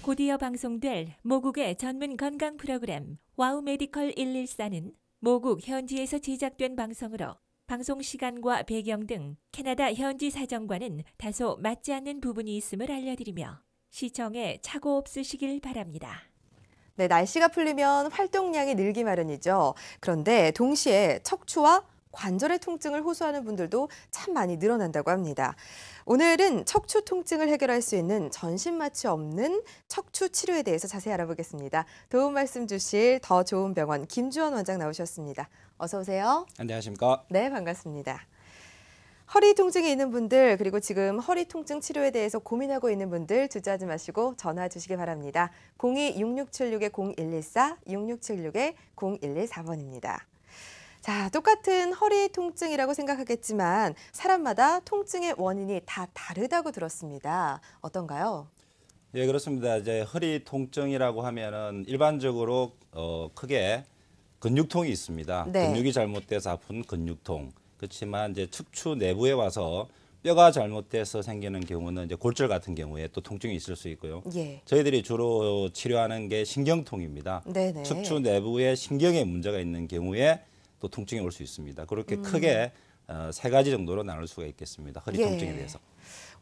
곧이어 방송될 모국의 전문 건강 프로그램 와우 메디컬 114는 모국 현지에서 제작된 방송으로 방송 시간과 배경 등 캐나다 현지 사정과는 다소 맞지 않는 부분이 있음을 알려드리며 시청에 착오 없으시길 바랍니다. 네, 날씨가 풀리면 활동량이 늘기 마련이죠. 그런데 동시에 척추와 관절의 통증을 호소하는 분들도 참 많이 늘어난다고 합니다. 오늘은 척추 통증을 해결할 수 있는 전신마취 없는 척추 치료에 대해서 자세히 알아보겠습니다. 도움 말씀 주실 더 좋은 병원 김주원 원장 나오셨습니다. 어서 오세요. 안녕하십니까? 네, 반갑습니다. 허리 통증이 있는 분들 그리고 지금 허리 통증 치료에 대해서 고민하고 있는 분들 주저하지 마시고 전화 주시기 바랍니다. 02-6676-0114, 6676-0114번입니다. 자, 똑같은 허리 통증이라고 생각하겠지만 사람마다 통증의 원인이 다 다르다고 들었습니다. 어떤가요? 예, 그렇습니다. 이제 허리 통증이라고 하면은 일반적으로 크게 근육통이 있습니다. 네. 근육이 잘못돼서 아픈 근육통. 그렇지만 이제 척추 내부에 와서 뼈가 잘못돼서 생기는 경우는 이제 골절 같은 경우에 또 통증이 있을 수 있고요. 예. 저희들이 주로 치료하는 게 신경통입니다. 네네. 척추 내부에 신경에 문제가 있는 경우에 또 통증이 올 수 있습니다. 그렇게 크게 세 가지 정도로 나눌 수가 있겠습니다. 허리 통증에 대해서.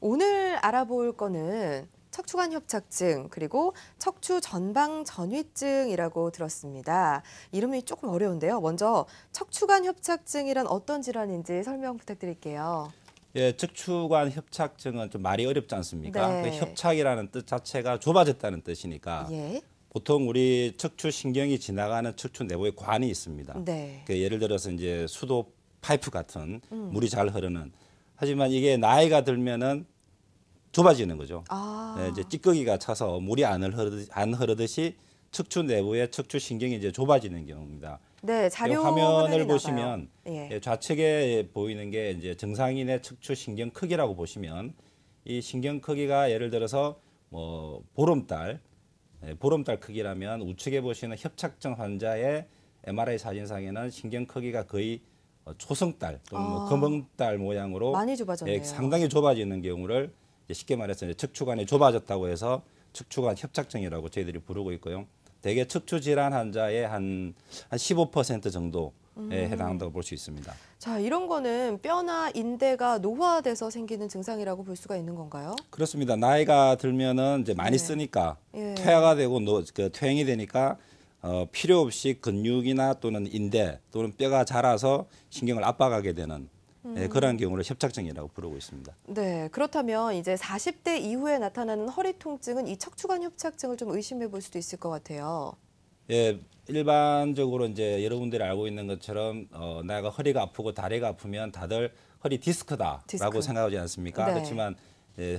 오늘 알아볼 거는 척추관 협착증 그리고 척추 전방 전위증이라고 들었습니다. 이름이 조금 어려운데요. 먼저 척추관 협착증이란 어떤 질환인지 설명 부탁드릴게요. 예, 척추관 협착증은 좀 말이 어렵지 않습니까? 네. 그 협착이라는 뜻 자체가 좁아졌다는 뜻이니까 예. 보통 우리 척추 신경이 지나가는 척추 내부에 관이 있습니다. 네. 그 예를 들어서 이제 수도 파이프 같은 물이 잘 흐르는. 하지만 이게 나이가 들면은 좁아지는 거죠. 네, 이제 찌꺼기가 차서 물이 안 흐르듯이 척추 내부의 척추 신경이 이제 좁아지는 경우입니다. 네, 자료 화면을 보시면 예. 좌측에 보이는 게 이제 정상인의 척추 신경 크기라고 보시면 이 신경 크기가 예를 들어서 뭐 보름달 크기라면 우측에 보시는 협착증 환자의 MRI 사진상에는 신경 크기가 거의 초승달 또는 뭐 금붕달 모양으로 많이 좁아졌네요. 상당히 좁아지는 경우를 쉽게 말해서 이제 척추관이 좁아졌다고 해서 척추관 협착증이라고 저희들이 부르고 있고요. 대개 척추 질환 환자의 한 15% 정도에 해당한다고 볼 수 있습니다. 자, 이런 거는 뼈나 인대가 노화돼서 생기는 증상이라고 볼 수가 있는 건가요? 그렇습니다. 나이가 들면은 이제 많이 쓰니까 퇴화가 되고 퇴행이 되니까 필요 없이 근육이나 또는 인대 또는 뼈가 자라서 신경을 압박하게 되는 그런 경우를 협착증이라고 부르고 있습니다. 네, 그렇다면 이제 40대 이후에 나타나는 허리 통증은 이 척추관 협착증을 좀 의심해 볼 수도 있을 것 같아요. 예, 일반적으로 이제 여러분들이 알고 있는 것처럼 내가 허리가 아프고 다리가 아프면 다들 허리 디스크다라고 생각하지 않습니까? 네. 그렇지만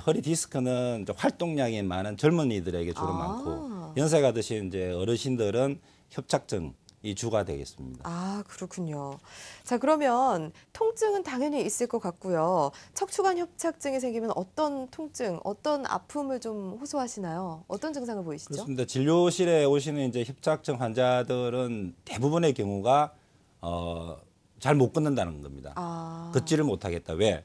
허리 디스크는 이제 활동량이 많은 젊은이들에게 주로 많고 연세가 드신 이제 어르신들은 협착증이 주가 되겠습니다. 아, 그렇군요. 자, 그러면 통증은 당연히 있을 것 같고요. 척추관 협착증이 생기면 어떤 통증, 어떤 아픔을 좀 호소하시나요? 어떤 증상을 보이시죠? 그렇습니다. 진료실에 오시는 이제 협착증 환자들은 대부분의 경우가 잘 못 걷는다는 겁니다. 걷지를 못하겠다. 왜?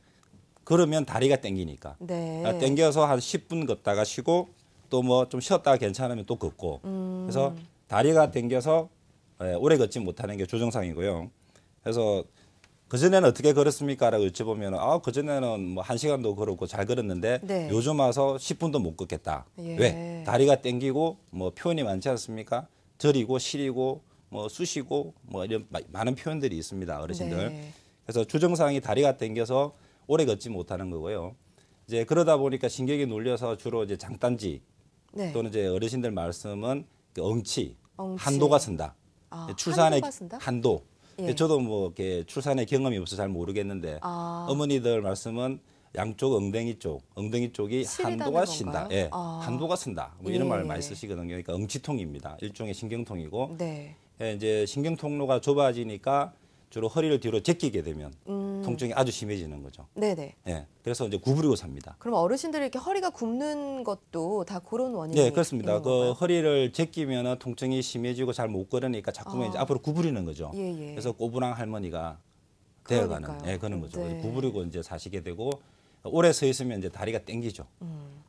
걸으면 다리가 땡기니까. 네. 땡겨서 한 10분 걷다가 쉬고 또 뭐 좀 쉬었다가 괜찮으면 또 걷고. 그래서 다리가 땡겨서 오래 걷지 못하는 게 조정상이고요. 그래서 그전에는 어떻게 걸었습니까? 라고 여쭤보면 그전에는 뭐 1시간도 걸었고 잘 걸었는데 요즘 와서 10분도 못 걷겠다. 왜? 다리가 땡기고 뭐 표현이 많지 않습니까? 저리고 시리고 뭐 쑤시고 뭐 이런 많은 표현들이 있습니다. 어르신들. 그래서 조정상이 다리가 땡겨서 오래 걷지 못하는 거고요. 이제 그러다 보니까 신경이 눌려서 주로 이제 장단지 또는 이제 어르신들 말씀은 엉치, 한도가 쓴다. 출산의 한도. 저도 뭐 이렇게 출산의 경험이 없어서 잘 모르겠는데 어머니들 말씀은 양쪽 엉덩이 쪽이 한도가 쉰다. 예, 한도가 쓴다. 뭐 이런 말을 많이 쓰시거든요. 그러니까 엉치통입니다. 일종의 신경통이고 이제 신경통로가 좁아지니까 주로 허리를 뒤로 제끼게 되면 통증이 아주 심해지는 거죠. 네네. 예, 그래서 이제 구부리고 삽니다. 그럼 어르신들이 이렇게 허리가 굽는 것도 다 그런 원인이 네, 그렇습니다. 있는 건가요? 허리를 제끼면 통증이 심해지고 잘 못 걸으니까 자꾸만 이제 앞으로 구부리는 거죠. 그래서 꼬부랑 할머니가 되어가는 그런 거죠. 구부리고 이제 사시게 되고 오래 서 있으면 이제 다리가 땡기죠.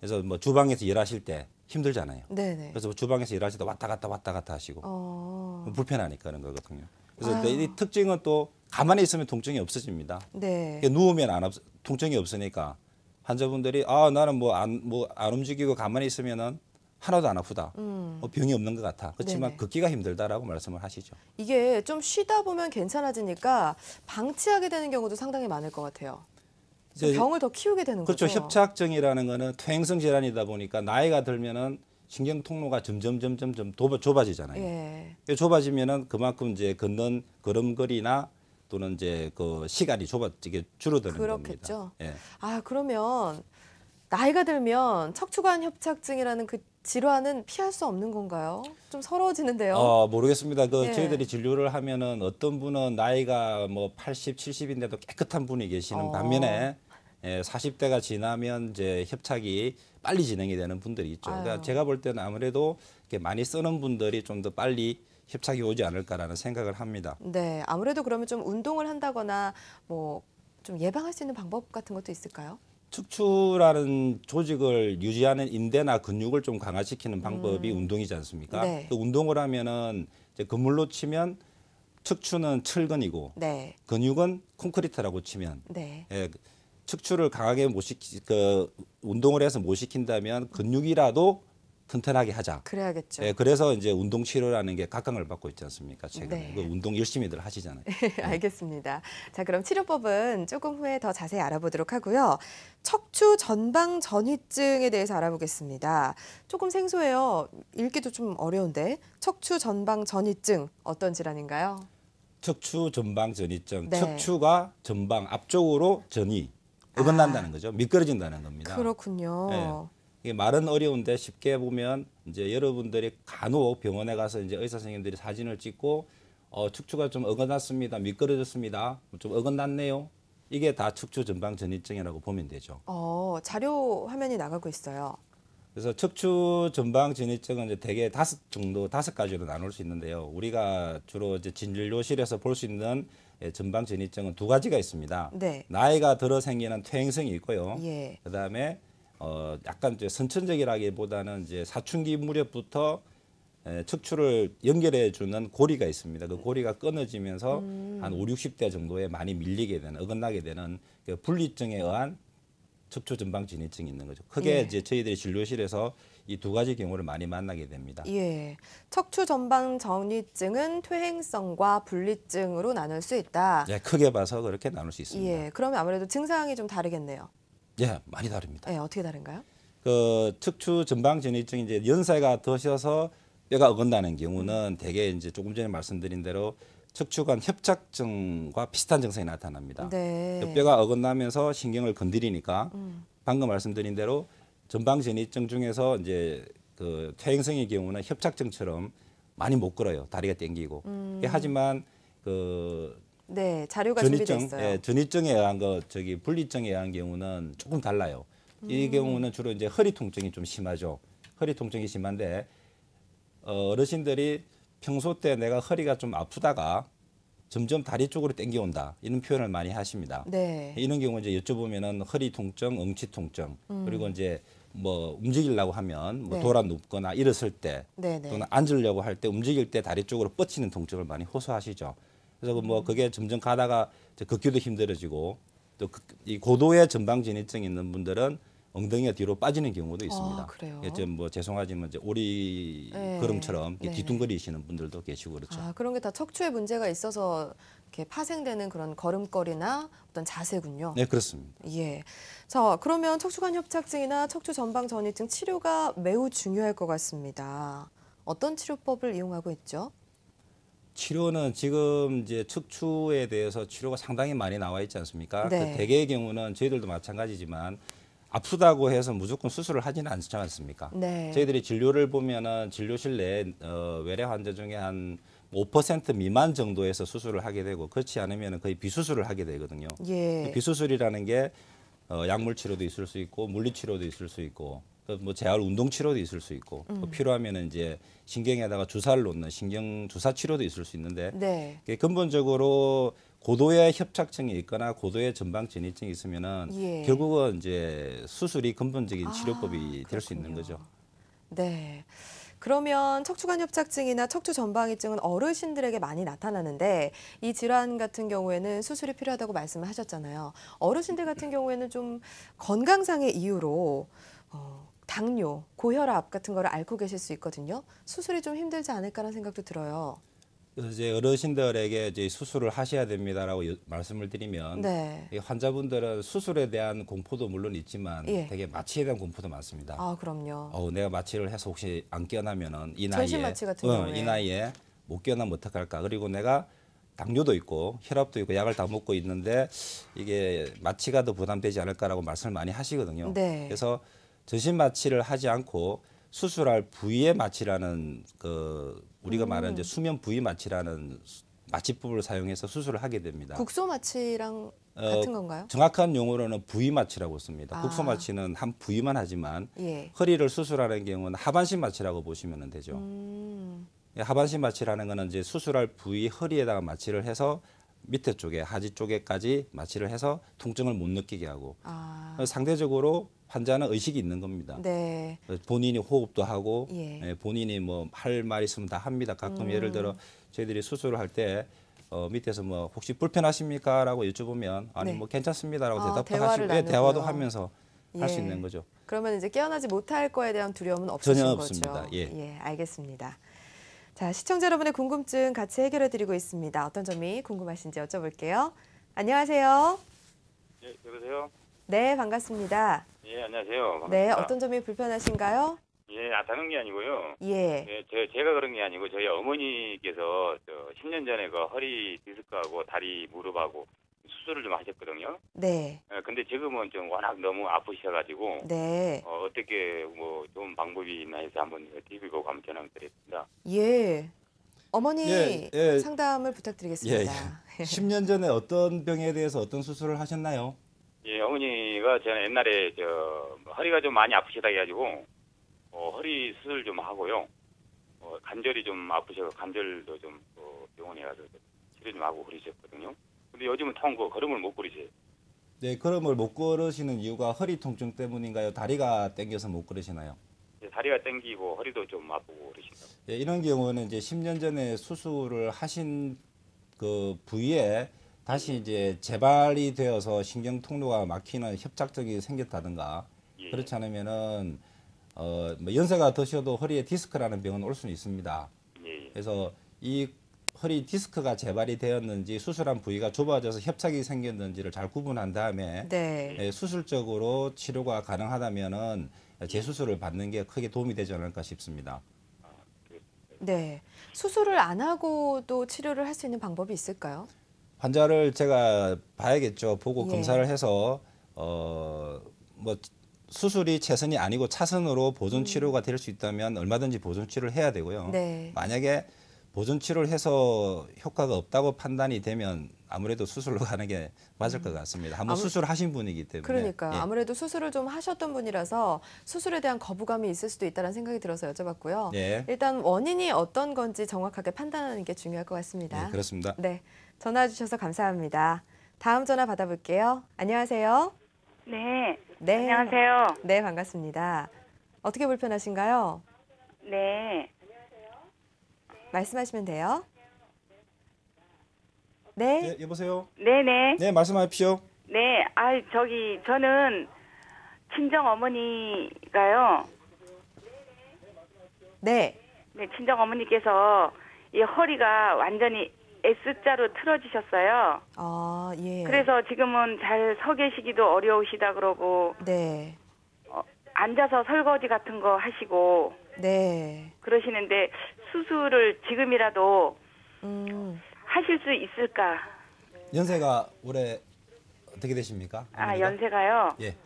그래서 뭐 주방에서 일하실 때 힘들잖아요. 네네. 그래서 주방에서 일하실 때 왔다 갔다 하시고 불편하니까 그런 거거든요. 그래서 근데 이 특징은 또 가만히 있으면 통증이 없어집니다. 네. 누우면 통증이 없으니까 환자분들이 나는 뭐 안 움직이고 가만히 있으면은 하나도 안 아프다. 병이 없는 것 같아. 그렇지만 네네. 걷기가 힘들다라고 말씀을 하시죠. 이게 좀 쉬다 보면 괜찮아지니까 방치하게 되는 경우도 상당히 많을 것 같아요. 이제 병을 더 키우게 되는 그렇죠. 거죠. 협착증이라는 거는 퇴행성 질환이다 보니까 나이가 들면은 신경 통로가 점점 좁아지잖아요. 예. 좁아지면은 그만큼 이제 걷는 걸음걸이나 또는 이제 그 시간이 이게 줄어드는 그렇겠죠. 겁니다. 예. 그러면 나이가 들면 척추관 협착증이라는 그 질환은 피할 수 없는 건가요? 좀 서러워지는데요. 모르겠습니다. 예. 저희들이 진료를 하면은 어떤 분은 나이가 뭐 80, 70인데도 깨끗한 분이 계시는 반면에 40대가 지나면 이제 협착이 빨리 진행이 되는 분들이 있죠. 그러니까 아유. 제가 볼 때는 아무래도 이렇게 많이 쓰는 분들이 좀 더 빨리 협착이 오지 않을까라는 생각을 합니다. 네, 아무래도 그러면 좀 운동을 한다거나 뭐 좀 예방할 수 있는 방법 같은 것도 있을까요? 척추라는 조직을 유지하는 인대나 근육을 좀 강화시키는 방법이 운동이지 않습니까? 네. 그 운동을 하면은 이제 건물로 치면 척추는 철근이고 네, 근육은 콘크리트라고 치면 네. 척추를 강하게 운동을 해서 못 시킨다면 근육이라도 튼튼하게 하자. 그래야겠죠. 그래서 이제 운동 치료라는 게 각광을 받고 있지 않습니까? 최근에 네. 그 운동 열심히들 하시잖아요. 알겠습니다. 자, 그럼 치료법은 조금 후에 더 자세히 알아보도록 하고요. 척추 전방 전이증에 대해서 알아보겠습니다. 조금 생소해요. 읽기도 좀 어려운데 척추 전방 전이증 어떤 질환인가요? 척추 전방 전이증. 네. 척추가 전방 앞쪽으로 전이 어긋난다는 거죠. 미끄러진다는 겁니다. 그렇군요. 네. 이게 말은 어려운데 쉽게 보면 이제 여러분들이 간혹 병원에 가서 이제 의사 선생님들이 사진을 찍고 척추가 좀 어긋났습니다. 미끄러졌습니다. 좀 어긋났네요. 이게 다 척추 전방 전이증이라고 보면 되죠. 자료 화면이 나가고 있어요. 그래서 척추 전방 전이증은 이제 대개 다섯 가지로 나눌 수 있는데요. 우리가 주로 이제 진료실에서 볼 수 있는 전방 전이증은 두 가지가 있습니다. 네. 나이가 들어 생기는 퇴행성이 있고요. 예. 그다음에 약간 이제 선천적이라기보다는 이제 사춘기 무렵부터 척추를 연결해 주는 고리가 있습니다. 그 고리가 끊어지면서 한 5, 60대 정도에 많이 밀리게 되는, 어긋나게 되는 그 분리증에 의한 척추 전방 전이증이 있는 거죠. 크게 예. 이제 저희들이 진료실에서 이 두 가지 경우를 많이 만나게 됩니다. 예. 척추 전방 전이증은 퇴행성과 분리증으로 나눌 수 있다. 예, 크게 봐서 그렇게 나눌 수 있습니다. 예. 그러면 아무래도 증상이 좀 다르겠네요. 예, 많이 다릅니다. 예, 어떻게 다른가요? 그 척추 전방 전이증이 이제 연세가 드셔서 뼈가 어긋나는 경우는 대개 이제 조금 전에 말씀드린 대로 척추관 협착증과 비슷한 증상이 나타납니다. 네. 뼈가 어긋나면서 신경을 건드리니까 방금 말씀드린 대로 전방 전이증 중에서 이제 그 퇴행성의 경우는 협착증처럼 많이 못 걸어요. 다리가 땡기고. 하지만 그 네, 자료가 준비돼 전이증, 있어요. 전이증에 의한 분리증에 의한 경우는 조금 달라요. 이 경우는 주로 이제 허리 통증이 좀 심하죠. 허리 통증이 심한데 어르신들이 평소 때 내가 허리가 좀 아프다가 점점 다리 쪽으로 땡겨온다 이런 표현을 많이 하십니다. 네. 이런 경우 이제 여쭤보면은 허리 통증, 엉치 통증 그리고 이제 뭐 움직이려고 하면 뭐 네. 돌아 눕거나 일었을 때 네네. 또는 앉으려고 할 때 움직일 때 다리 쪽으로 뻗치는 통증을 많이 호소하시죠. 그래서 뭐 그게 점점 가다가 이제 걷기도 힘들어지고 또 이 고도의 전방 전이증이 있는 분들은 엉덩이가 뒤로 빠지는 경우도 있습니다. 그래요? 좀 뭐 죄송하지만 이제 오리 네. 걸음처럼 이렇게 네. 뒤뚱거리시는 분들도 계시고 그렇죠. 그런 게 다 척추에 문제가 있어서 이렇게 파생되는 그런 걸음걸이나 어떤 자세군요. 네, 그렇습니다. 예. 자, 그러면 척추관 협착증이나 척추 전방 전이증 치료가 매우 중요할 것 같습니다. 어떤 치료법을 이용하고 있죠? 치료는 지금 이제 척추에 대해서 치료가 상당히 많이 나와 있지 않습니까? 네. 그 대개의 경우는 저희들도 마찬가지지만 아프다고 해서 무조건 수술을 하지는 않지 않습니까? 네. 저희들이 진료를 보면은 진료실 내에 외래 환자 중에 한 5% 미만 정도에서 수술을 하게 되고 그렇지 않으면 거의 비수술을 하게 되거든요. 예. 비수술이라는 게 약물 치료도 있을 수 있고 물리 치료도 있을 수 있고 뭐 재활 운동 치료도 있을 수 있고 또 필요하면은 이제 신경에다가 주사를 놓는 신경 주사 치료도 있을 수 있는데 네. 근본적으로 고도의 협착증이 있거나 고도의 전방 전이증이 있으면은 예. 결국은 이제 수술이 근본적인 치료법이 될 수 있는 그렇군요. 거죠. 네. 그러면 척추관협착증이나 척추전방위증은 어르신들에게 많이 나타나는데 이 질환 같은 경우에는 수술이 필요하다고 말씀을 하셨잖아요. 어르신들 같은 경우에는 좀 건강상의 이유로 당뇨, 고혈압 같은 거를 앓고 계실 수 있거든요. 수술이 좀 힘들지 않을까라는 생각도 들어요. 이제 어르신들에게 이제 수술을 하셔야 됩니다라고 말씀을 드리면 네. 이 환자분들은 수술에 대한 공포도 물론 있지만 예. 되게 마취에 대한 공포도 많습니다. 아, 그럼요. 내가 마취를 해서 혹시 안 깨어나면은 이 나이에 전신 마취 같은 경우에. 이 나이에 못 깨어나면 어떡할까? 그리고 내가 당뇨도 있고 혈압도 있고 약을 다 먹고 있는데 이게 마취가 더 부담되지 않을까라고 말씀을 많이 하시거든요. 네. 그래서 전신 마취를 하지 않고 수술할 부위의 마취라는 우리가 말하는 이제 수면 부위 마취라는 마취법을 사용해서 수술을 하게 됩니다. 국소 마취랑 같은 건가요? 정확한 용어로는 부위 마취라고 씁니다. 아. 국소 마취는 한 부위만 하지만 예. 허리를 수술하는 경우는 하반신 마취라고 보시면 되죠. 하반신 마취라는 거는 이제 수술할 부위 허리에다가 마취를 해서 밑에 쪽에 하지 쪽에까지 마취를 해서 통증을 못 느끼게 하고 상대적으로 환자는 의식이 있는 겁니다. 네. 본인이 호흡도 하고 예. 본인이 뭐 할 말 있으면 다 합니다. 가끔 예를 들어 저희들이 수술을 할 때 밑에서 뭐 혹시 불편하십니까라고 여쭤보면 아니 네. 뭐 괜찮습니다라고 대답도 대화를 하시고 대화도 나누고요. 하면서 할 수 예. 있는 거죠. 그러면 이제 깨어나지 못할 거에 대한 두려움은 없으신 전혀 거죠? 없습니다. 예. 예, 알겠습니다. 자, 시청자 여러분의 궁금증 같이 해결해 드리고 있습니다. 어떤 점이 궁금하신지 여쭤볼게요. 안녕하세요. 예, 여보세요? 네, 반갑습니다. 예, 안녕하세요. 반갑습니다. 네, 어떤 점이 불편하신가요? 예, 다른 게 아니고요. 예. 예, 제가 그런 게 아니고 저희 어머니께서 10년 전에 그 허리 디스크하고 다리 무릎하고 수술을 좀 하셨거든요. 네. 예, 근데 지금은 좀 워낙 너무 아프셔가지고 네. 어떻게 뭐 좋은 방법이 있나 해서 한번 TV 보고 한번 전화 드렸습니다. 예. 어머니 예. 상담을 부탁드리겠습니다. 10년 전에 어떤 병에 대해서 어떤 수술을 하셨나요? 예, 어머니가 저는 옛날에 허리가 좀 많이 아프시다 해가지고 허리 수술 좀 하고요. 관절이 좀 아프셔서 관절도 좀 병원에 가서 치료 좀 하고 그러셨거든요. 근데 요즘은 걸음을 못 걸으세요. 네, 걸음을 못 걸으시는 이유가 허리 통증 때문인가요? 다리가 땡겨서 못 걸으시나요? 다리가 땡기고 허리도 좀 아프고 그러신다고. 예, 이런 경우는 이제 10년 전에 수술을 하신 그 부위에 다시 이제 재발이 되어서 신경 통로가 막히는 협착증이 생겼다든가 예. 그렇지 않으면은 뭐 연세가 드셔도 허리에 디스크라는 병은 올 수는 있습니다. 예. 그래서 이 허리 디스크가 재발이 되었는지 수술한 부위가 좁아져서 협착이 생겼는지를 잘 구분한 다음에 네. 수술적으로 치료가 가능하다면은 재수술을 받는 게 크게 도움이 되지 않을까 싶습니다. 네. 수술을 안 하고도 치료를 할 수 있는 방법이 있을까요? 환자를 제가 봐야겠죠. 보고 예. 검사를 해서 뭐 수술이 최선이 아니고 차선으로 보존 치료가 될 수 있다면 얼마든지 보존 치료를 해야 되고요. 네. 만약에 보존 치료를 해서 효과가 없다고 판단이 되면 아무래도 수술로 가는 게 맞을 것 같습니다. 한번 수술하신 분이기 때문에. 그러니까 예. 아무래도 수술을 좀 하셨던 분이라서 수술에 대한 거부감이 있을 수도 있다는 생각이 들어서 여쭤봤고요. 예. 일단 원인이 어떤 건지 정확하게 판단하는 게 중요할 것 같습니다. 예, 그렇습니다. 네, 전화 주셔서 감사합니다. 다음 전화 받아볼게요. 안녕하세요. 네. 네. 안녕하세요. 네, 반갑습니다. 어떻게 불편하신가요? 네. 말씀하시면 돼요. 네. 예, 여보세요. 네네. 네, 말씀하십시오. 네. 저는 친정 어머니가요. 네. 네, 친정 어머니께서 이 허리가 완전히 S자로 틀어지셨어요. 아, 예. 그래서 지금은 잘 서 계시기도 어려우시다 그러고 네. 앉아서 설거지 같은 거 하시고 네. 그러시는데 수술을 지금이라도 하실 수 있을까? 연세가 올해 어떻게 되십니까? 어머니가? 연세가요. 예.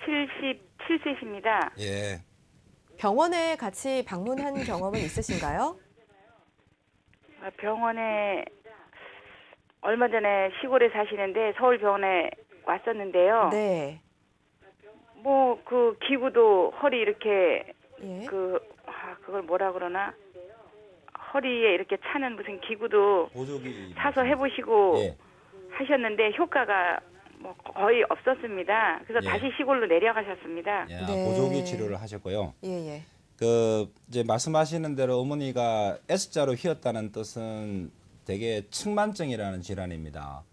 77세십니다. 예. 병원에 같이 방문한 경험은 있으신가요? 병원에 얼마 전에 시골에 사시는데 서울 병원에 왔었는데요. 네. 뭐 그 기구도 허리 이렇게 예. 그걸 뭐라 그러나 허리에 이렇게 차는 무슨 기구도 보조기 사서 해보시고 예. 하셨는데 효과가 뭐 거의 없었습니다. 그래서 예. 다시 시골로 내려가셨습니다. 예, 네. 보조기 치료를 하셨고요. 예, 예. 이제 말씀하시는 대로 어머니가 S자로 휘었다는 뜻은 되게 측만증이라는 질환입니다.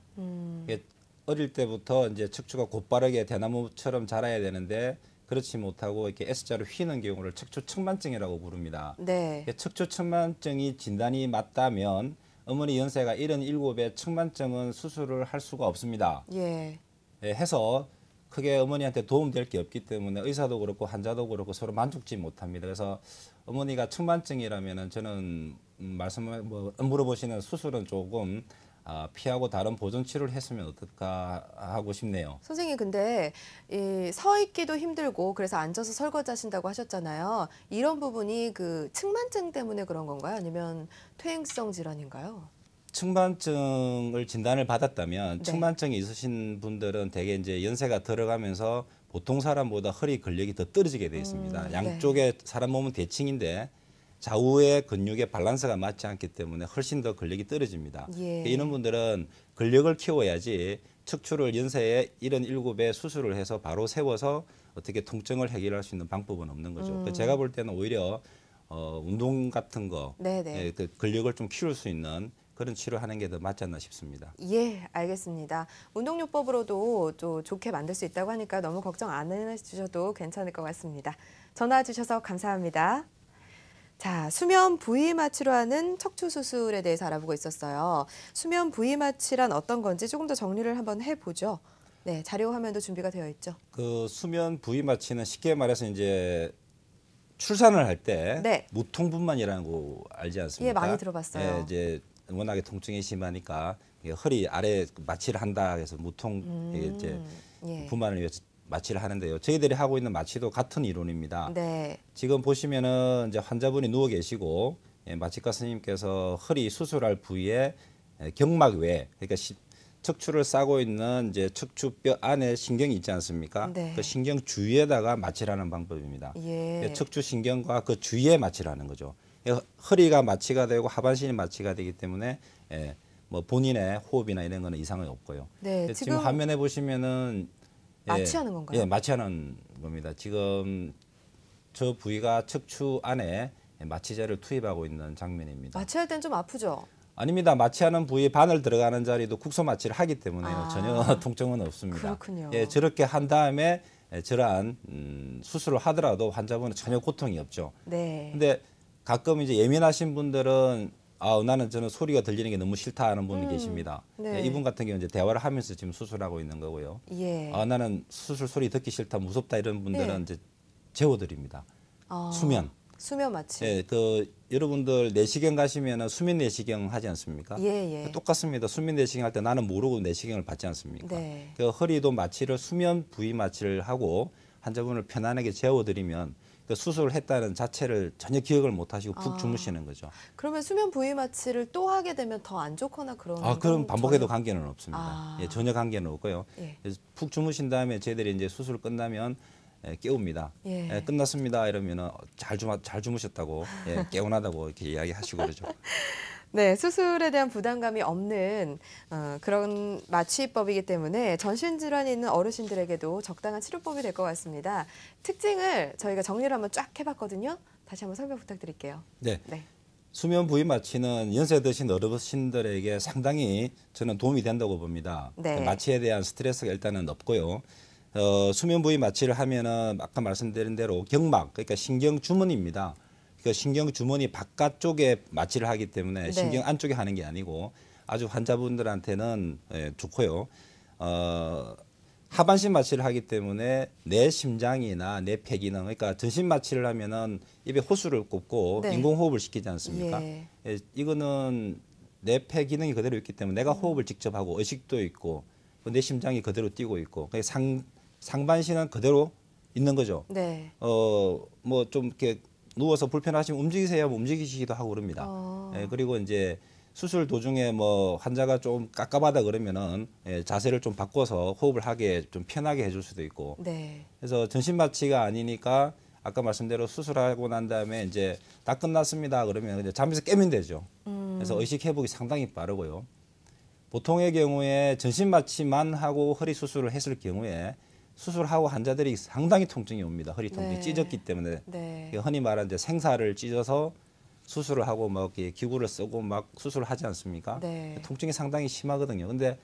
이게 어릴 때부터 이제 척추가 곧바르게 대나무처럼 자라야 되는데 그렇지 못하고 이렇게 S자로 휘는 경우를 척추 측만증이라고 부릅니다. 네. 척추 측만증이 진단이 맞다면 어머니 연세가 77에 측만증은 수술을 할 수가 없습니다. 예. 해서 크게 어머니한테 도움될 게 없기 때문에 의사도 그렇고 환자도 그렇고 서로 만족지 못합니다. 그래서 어머니가 측만증이라면은 저는 물어보시는 수술은 조금 피하고 다른 보존 치료를 했으면 어떨까 하고 싶네요. 선생님 근데 이 서 있기도 힘들고 그래서 앉아서 설거지 하신다고 하셨잖아요. 이런 부분이 그 측만증 때문에 그런 건가요? 아니면 퇴행성 질환인가요? 측만증을 진단을 받았다면 네. 측만증이 있으신 분들은 대개 이제 연세가 들어가면서 보통 사람보다 허리 근력이 더 떨어지게 되어 있습니다. 양쪽에 사람 몸은 대칭인데 좌우의 근육의 밸런스가 맞지 않기 때문에 훨씬 더 근력이 떨어집니다. 예. 이런 분들은 근력을 키워야지 척추를 연세에 77에 수술을 해서 바로 세워서 어떻게 통증을 해결할 수 있는 방법은 없는 거죠. 그래서 제가 볼 때는 오히려 운동 같은 거, 네네. 그 근력을 좀 키울 수 있는 그런 치료하는 게 더 맞지 않나 싶습니다. 예, 알겠습니다. 운동요법으로도 또 좋게 만들 수 있다고 하니까 너무 걱정 안 해주셔도 괜찮을 것 같습니다. 전화 주셔서 감사합니다. 자, 수면 부위 마취로 하는 척추 수술에 대해서 알아보고 있었어요. 수면 부위 마취란 어떤 건지 조금 더 정리를 한번 해보죠. 네, 자료 화면도 준비가 되어 있죠. 그 수면 부위 마취는 쉽게 말해서 이제 출산을 할 때 네. 무통분만이라는 거 알지 않습니까? 예, 많이 들어봤어요. 예, 이제 워낙에 통증이 심하니까 허리 아래 마취를 한다 해서 무통 이제 예. 분만을 위해서 마취를 하는데요. 저희들이 하고 있는 마취도 같은 이론입니다. 네. 지금 보시면은 이제 환자분이 누워 계시고 마취과 선생님께서 허리 수술할 부위에 경막 외, 그러니까 척추를 싸고 있는 이제 척추뼈 안에 신경이 있지 않습니까? 네. 그 신경 주위에다가 마취를 하는 방법입니다. 예. 척추 신경과 그 주위에 마취를 하는 거죠. 허리가 마취가 되고 하반신이 마취가 되기 때문에 뭐 본인의 호흡이나 이런 거는 이상은 없고요. 네, 지금 화면에 보시면은 마취하는 건가요? 예, 마취하는 겁니다. 지금 저 부위가 척추 안에 마취제를 투입하고 있는 장면입니다. 마취할 땐 좀 아프죠? 아닙니다. 마취하는 부위 바늘 들어가는 자리도 국소 마취를 하기 때문에요. 아, 전혀 통증은 없습니다. 그렇군요. 예, 저렇게 한 다음에 저러한 수술을 하더라도 환자분은 전혀 고통이 없죠. 네. 근데 가끔 이제 예민하신 분들은 나는 저는 소리가 들리는 게 너무 싫다 하는 분이 계십니다. 네. 예, 이분 같은 경우는 이제 대화를 하면서 지금 수술하고 있는 거고요. 예. 나는 수술 소리 듣기 싫다, 무섭다 이런 분들은 예. 이제 재워드립니다. 아, 수면. 수면 마취. 예, 여러분들 내시경 가시면은 수면 내시경 하지 않습니까? 예, 예. 똑같습니다. 수면 내시경 할 때 나는 모르고 내시경을 받지 않습니까? 네. 그 허리도 마취를 수면 부위 마취를 하고 환자분을 편안하게 재워드리면 그 수술을 했다는 자체를 전혀 기억을 못 하시고 푹 주무시는 거죠. 그러면 수면 부위 마취를 또 하게 되면 더 안 좋거나 그런 그럼 건 반복해도 전혀- 관계는 없습니다. 아. 예, 전혀 관계는 없고요. 예. 그래서 푹 주무신 다음에 저희들이 이제 수술 끝나면 깨웁니다. 예. 끝났습니다 이러면은 잘 주무셨다고 개운하다고 이렇게 이야기하시고 그러죠. 네, 수술에 대한 부담감이 없는 그런 마취법이기 때문에 전신질환이 있는 어르신들에게도 적당한 치료법이 될 것 같습니다. 특징을 저희가 정리를 한번 쫙 해봤거든요. 다시 한번 설명 부탁드릴게요. 네. 네. 수면 부위 마취는 연세 드신 어르신들에게 상당히 저는 도움이 된다고 봅니다. 네. 마취에 대한 스트레스가 일단은 없고요. 수면 부위 마취를 하면은 아까 말씀드린 대로 경막, 그러니까 신경 주머니입니다. 그 신경 주머니 바깥쪽에 마취를 하기 때문에 네. 신경 안쪽에 하는 게 아니고 아주 환자분들한테는 좋고요. 하반신 마취를 하기 때문에 내 심장이나 내 폐기능, 그러니까 전신 마취를 하면은 입에 호수를 꼽고 네. 인공호흡을 시키지 않습니까? 예. 이거는 내 폐 기능이 그대로 있기 때문에 내가 호흡을 직접 하고 의식도 있고 내 심장이 그대로 뛰고 있고 상반신은 그대로 있는 거죠. 네. 뭐 좀 이렇게 누워서 불편하시면 움직이세요. 뭐 움직이시기도 하고 그럽니다. 그리고 이제 수술 도중에 뭐 환자가 좀 깝깝하다 그러면은 자세를 좀 바꿔서 호흡을 하게 좀 편하게 해줄 수도 있고. 네. 그래서 전신 마취가 아니니까 아까 말씀대로 수술하고 난 다음에 이제 다 끝났습니다. 그러면 이제 잠에서 깨면 되죠. 그래서 의식 회복이 상당히 빠르고요. 보통의 경우에 전신 마취만 하고 허리 수술을 했을 경우에 수술하고 환자들이 상당히 통증이 옵니다. 허리 통증이 네. 찢었기 때문에 네. 흔히 말하는 이제 생사를 찢어서 수술을 하고 막 이렇게 기구를 쓰고 막 수술을 하지 않습니까? 네. 통증이 상당히 심하거든요. 근데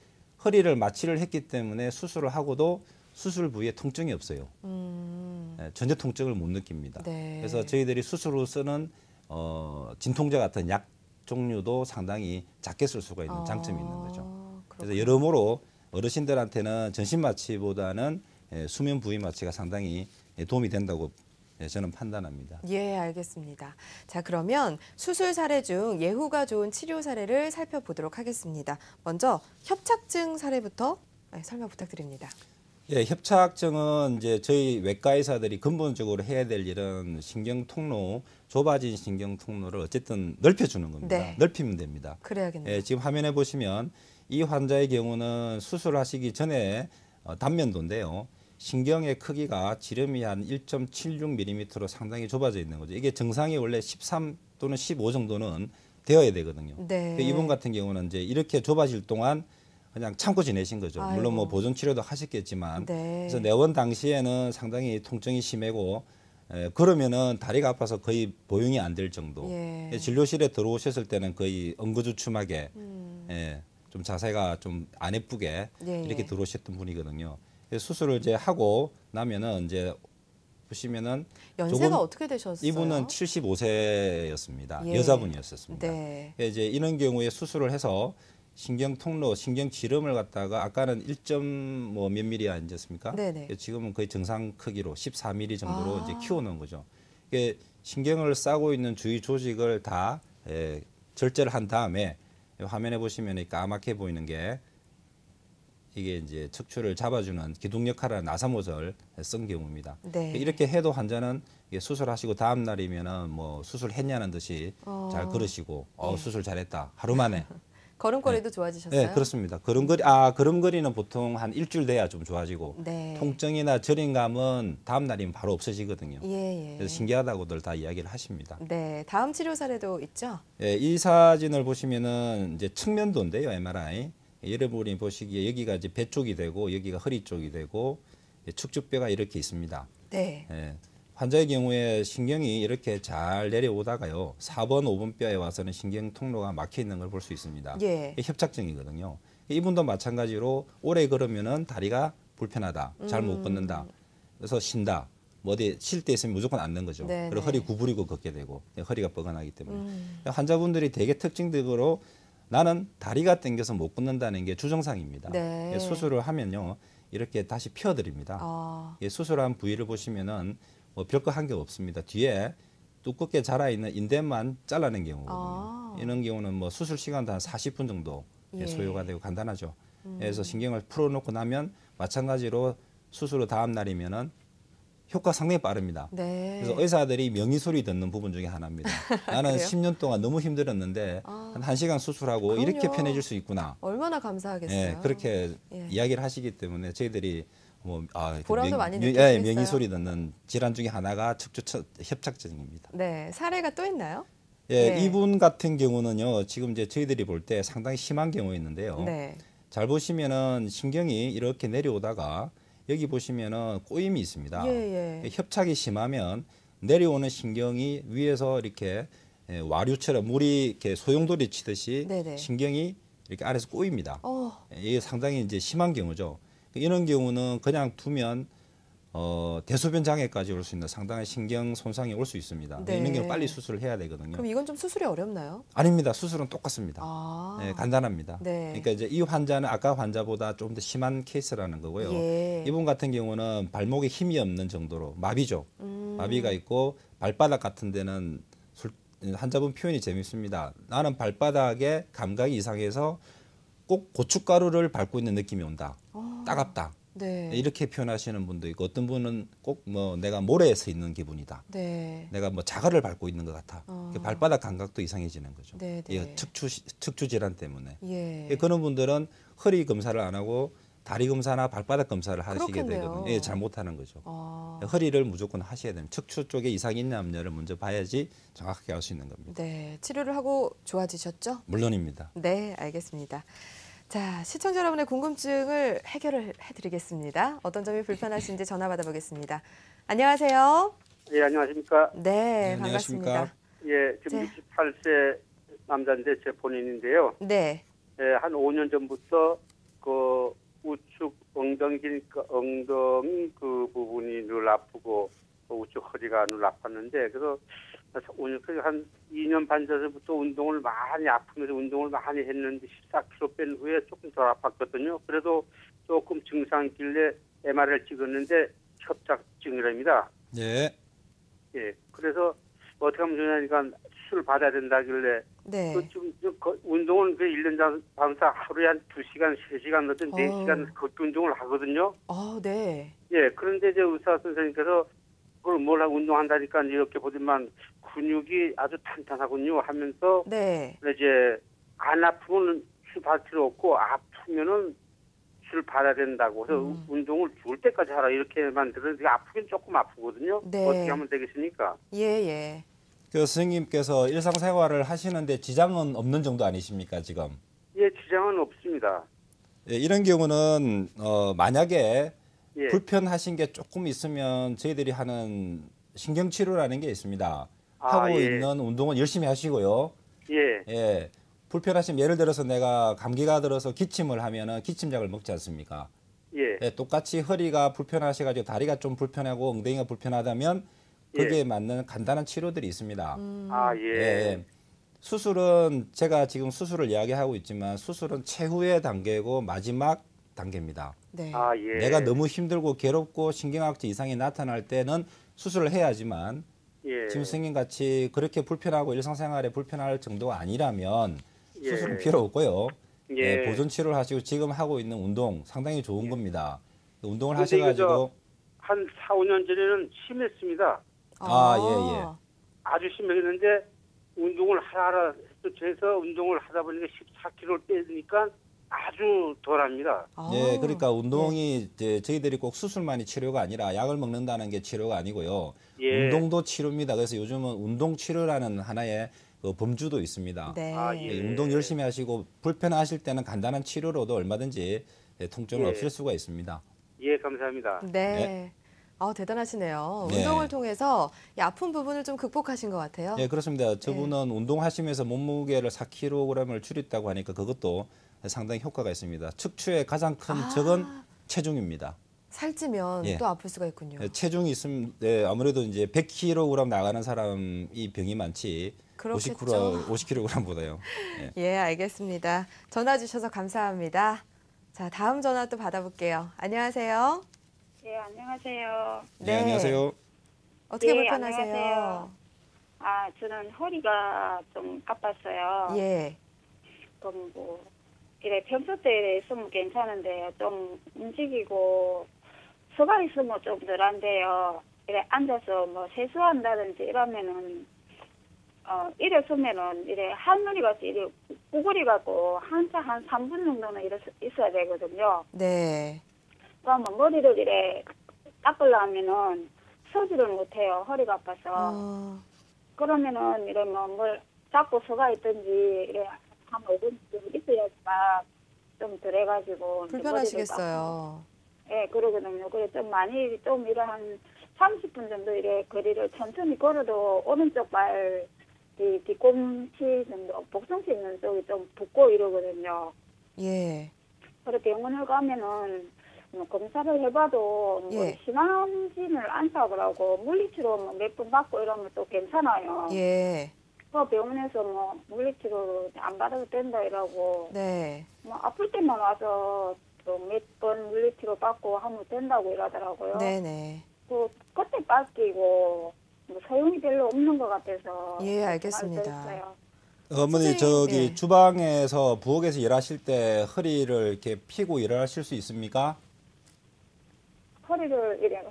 허리를 마취를 했기 때문에 수술을 하고도 수술 부위에 통증이 없어요. 전혀 통증을 못 느낍니다. 네. 그래서 저희들이 수술 후 쓰는 진통제 같은 약 종류도 상당히 작게 쓸 수가 있는 장점이 있는 거죠. 그래서 여러모로 어르신들한테는 전신 마취보다는 수면 부위 마취가 상당히 도움이 된다고 저는 판단합니다. 예, 알겠습니다. 자, 그러면 수술 사례 중 예후가 좋은 치료 사례를 살펴보도록 하겠습니다. 먼저 협착증 사례부터 설명 부탁드립니다. 예, 협착증은 이제 저희 외과 의사들이 근본적으로 해야 될 일은 신경 통로, 좁아진 신경 통로를 어쨌든 넓혀주는 겁니다. 네. 넓히면 됩니다. 그래야겠네요. 예, 지금 화면에 보시면 이 환자의 경우는 수술하시기 전에 단면도인데요. 신경의 크기가 지름이 한 1.76mm로 상당히 좁아져 있는 거죠. 이게 정상이 원래 13 또는 15 정도는 되어야 되거든요. 네. 이분 같은 경우는 이제 이렇게 좁아질 동안 그냥 참고 지내신 거죠. 아이고. 물론 뭐 보존 치료도 하셨겠지만, 네. 그래서 내원 당시에는 상당히 통증이 심하고, 그러면은 다리가 아파서 거의 보용이 안 될 정도. 예. 진료실에 들어오셨을 때는 거의 엉거주춤하게, 좀 자세가 좀 안 예쁘게 예, 이렇게 예. 들어오셨던 분이거든요. 그래서 수술을 이제 하고 나면은 이제 보시면은 연세가 조금 어떻게 되셨어요? 이분은 75세였습니다. 예. 여자분이었었습니다. 네. 이제 이런 경우에 수술을 해서 신경 통로, 신경 지름을 갖다가 아까는 1점 뭐 몇 미리 아니었습니까? 네네. 지금은 거의 정상 크기로 14mm 정도로 아. 이제 키워놓은 거죠. 이게 신경을 싸고 있는 주위 조직을 다 절제를 한 다음에 화면에 보시면 이 까맣게 보이는 게 이게 이제 척추를 잡아주는 기둥 역할을 나사모절 쓴 경우입니다. 네. 이렇게 해도 환자는 이게 수술하시고 다음 날이면은 뭐 수술했냐는 듯이 잘 걸으시고 수술 잘했다 하루 만에. 걸음걸이도 좋아지셨어요? 네, 그렇습니다. 걸음걸이는 보통 한 일주일 돼야 좀 좋아지고 네. 통증이나 저림감은 다음 날이면 바로 없어지거든요. 예, 예. 그래서 신기하다고들 다 이야기를 하십니다. 네, 다음 치료 사례도 있죠? 예, 이 사진을 보시면은 이제 측면도인데요, MRI. 여러분이 보시기에 여기가 이제 배 쪽이 되고 여기가 허리 쪽이 되고 척추뼈가 이렇게 있습니다. 네. 예, 환자의 경우에 신경이 이렇게 잘 내려오다가요, 4번, 5번 뼈에 와서는 신경 통로가 막혀 있는 걸 볼 수 있습니다. 예. 이게 협착증이거든요. 이분도 마찬가지로 오래 걸으면은 다리가 불편하다, 잘 못 걷는다, 그래서 쉰다. 뭐 어디 쉴 때 있으면 무조건 앉는 거죠. 네, 그리고 네. 허리 구부리고 걷게 되고 허리가 뻐근하기 때문에 환자분들이 대개 특징적으로 나는 다리가 당겨서 못 걷는다는 게 주정상입니다. 네. 수술을 하면요 이렇게 다시 펴드립니다. 아, 수술한 부위를 보시면은 뭐 별거 한 게 없습니다. 뒤에 두껍게 자라 있는 인대만 잘라낸 경우거든요. 아. 이런 경우는 뭐 수술 시간도 한 40분 정도 예. 소요가 되고 간단하죠. 그래서 신경을 풀어놓고 나면 마찬가지로 수술 후 다음 날이면은 효과 상당히 빠릅니다. 네. 그래서 의사들이 명의 소리 듣는 부분 중에 하나입니다. 나는 그래요? 10년 동안 너무 힘들었는데 한 1시간 수술하고 이렇게 그럼요. 편해질 수 있구나. 얼마나 감사하겠어요. 예, 그렇게 예. 이야기를 하시기 때문에 저희들이 보람도 많이 느낄 수 있어요. 명의 소리 듣는 질환 중에 하나가 척추 협착증입니다. 네, 사례가 또 있나요? 예, 네. 이분 같은 경우는요, 지금 이제 저희들이 볼 때 상당히 심한 경우였는데요. 네. 잘 보시면은 신경이 이렇게 내려오다가 여기 보시면은 꼬임이 있습니다. 예, 예. 협착이 심하면 내려오는 신경이 위에서 이렇게 와류처럼 물이 이렇게 소용돌이 치듯이 네네. 신경이 이렇게 아래서 꼬입니다. 어, 이게 상당히 이제 심한 경우죠. 이런 경우는 그냥 두면 대소변 장애까지 올 수 있는 상당한 신경 손상이 올 수 있습니다. 네. 이런 경우 빨리 수술을 해야 되거든요. 그럼 이건 좀 수술이 어렵나요? 아닙니다. 수술은 똑같습니다. 아, 네, 간단합니다. 네. 그러니까 이제 이 환자는 아까 환자보다 좀 더 심한 케이스라는 거고요. 예. 이분 같은 경우는 발목에 힘이 없는 정도로 마비죠. 마비가 있고 발바닥 같은 데는 환자분 표현이 재밌습니다. 나는 발바닥에 감각이 이상해서 꼭 고춧가루를 밟고 있는 느낌이 온다. 따갑다. 네. 이렇게 표현하시는 분도 있고 어떤 분은 꼭 뭐 내가 모래에 서 있는 기분이다. 네. 내가 뭐 자갈을 밟고 있는 것 같아. 발바닥 감각도 이상해지는 거죠. 네, 네. 이 척추 질환 때문에. 예. 그런 분들은 허리 검사를 안 하고 다리 검사나 발바닥 검사를 하시게 그렇겠네요. 되거든요. 예, 잘못하는 거죠. 아, 허리를 무조건 하셔야 됩니다. 척추 쪽에 이상이 있냐 없냐를 먼저 봐야지 정확하게 알 수 있는 겁니다. 네. 치료를 하고 좋아지셨죠? 물론입니다. 네, 알겠습니다. 자, 시청자 여러분의 궁금증을 해결을 해드리겠습니다. 어떤 점이 불편하신지 전화 받아보겠습니다. 안녕하세요. 예, 안녕하십니까. 네, 안녕하십니까. 반갑습니다. 예, 지금 네. 68세 남자인데 제 본인인데요. 네. 예, 한 5년 전부터 그 우측 엉덩이 그 부분이 늘 아프고 우측 허리가 늘 아팠는데 그래서 한 2년 반 전부터 운동을 많이 아프면서 운동을 많이 했는데 14kg 뺀 후에 조금 덜 아팠거든요. 그래도 조금 증상이 있길래 MR을 찍었는데 협착증이랍니다. 예. 예, 그래서 어떻게 하면 좋냐니까 수술 받아야 된다길래 네. 운동은 그 1년 반사 하루에 한 2시간, 3시간 넣든 4시간 걷기 운동을 하거든요. 네. 예, 그런데 이제 의사 선생님께서 그걸 뭘 하고 운동한다니까 이렇게 보지만 근육이 아주 탄탄하군요 하면서 네. 이제 안 아프면 수술 받을 필요 없고 아프면은 수술 받아야 된다고 그래서 운동을 죽을 때까지 하라 이렇게만 들었는데 아프긴 조금 아프거든요. 네. 어떻게 하면 되겠습니까? 예. 그 선생님께서 일상생활을 하시는데 지장은 없는 정도 아니십니까 지금? 예, 지장은 없습니다. 예, 이런 경우는 만약에 예. 불편하신 게 조금 있으면 저희들이 하는 신경치료라는 게 있습니다. 아, 하고 예. 있는 운동은 열심히 하시고요. 예. 예, 불편하시면 예를 들어서 내가 감기가 들어서 기침을 하면은 기침약을 먹지 않습니까? 예. 예, 똑같이 허리가 불편하셔가지고 다리가 좀 불편하고 엉덩이가 불편하다면 거기에 예. 맞는 간단한 치료들이 있습니다. 아, 예. 예. 수술은 제가 지금 수술을 이야기하고 있지만 수술은 최후의 단계고 마지막 단계입니다. 네. 아, 예. 내가 너무 힘들고 괴롭고 신경학적 이상이 나타날 때는 수술을 해야지만 예. 지금 선생님 같이 그렇게 불편하고 일상생활에 불편할 정도가 아니라면 예. 수술은 필요 없고요. 예. 예, 보존 치료를 하시고 지금 하고 있는 운동 상당히 좋은 겁니다. 운동을 근데 이거 하셔가지고 한 4, 5년 전에는 심했습니다. 예. 아주 심했는데 운동을 하라 해서 운동을 하다 보니까 14kg를 빼니까 아주 덜합니다. 예, 그러니까 운동이 이제 저희들이 꼭 수술만이 치료가 아니라 약을 먹는다는 게 치료가 아니고요. 예. 운동도 치료입니다. 그래서 요즘은 운동 치료라는 하나의 그 범주도 있습니다. 네. 아, 예. 예, 운동 열심히 하시고 불편하실 때는 간단한 치료로도 얼마든지 통증을 예. 없앨 수가 있습니다. 예, 감사합니다. 네. 대단하시네요. 네. 운동을 통해서 이 아픈 부분을 좀 극복하신 것 같아요. 예, 그렇습니다. 저분은 운동하시면서 몸무게를 4kg을 줄였다고 하니까 그것도 상당히 효과가 있습니다. 척추의 가장 큰 적은 체중입니다. 살찌면 예. 또 아플 수가 있군요. 예, 체중이 있으면 아무래도 이제 100kg 나가는 사람이 병이 많지 그렇겠죠. 50kg보다요. 예. 예, 알겠습니다. 전화 주셔서 감사합니다. 자, 다음 전화 또 받아볼게요. 안녕하세요. 예, 안녕하세요. 네, 안녕하세요. 어떻게 예, 불편하세요? 안녕하세요. 저는 허리가 좀 아팠어요. 예. 그럼 이래 평소 때 있으면 괜찮은데 좀 움직이고 서가 있으면 좀 덜한데요. 이래 앉아서 세수한다든지 이러면은 이래 서면은 이래 한눈이 같이 이래 구부리 갖고 한 3분 정도는 이래 있어야 되거든요. 네. 그러면 머리를 이래 닦으려면은 서지를 못해요. 허리가 아파서. 그러면은 이래 뭘 잡고 서가 있든지 이래 한 5분 좀 있어야지만 좀 덜해가지고 불편하시겠어요. 예, 그러거든요. 그래 좀 많이 좀 이래 한 30분 정도 이래 거리를 천천히 걸어도 오른쪽 발 뒤꿈치 정도 복숭치 있는 쪽이 좀 붓고 이러거든요. 예. 그래 병원을 가면은 검사를 해봐도 예. 심하지는 않다고 물리치료 몇 번 받고 이러면 또 괜찮아요. 예. 그 병원에서 물리치료 안 받아도 된다 이러고 네. 아플 때만 와서 또 몇 번 물리치료 받고 하면 된다고 이러더라고요. 네네. 그때 뺏기고 소용이 별로 없는 것 같아서. 예, 알겠습니다. 들었어요. 어머니 선생님, 예. 주방에서 부엌에서 일하실 때 허리를 이렇게 펴고 일하실 수 있습니까?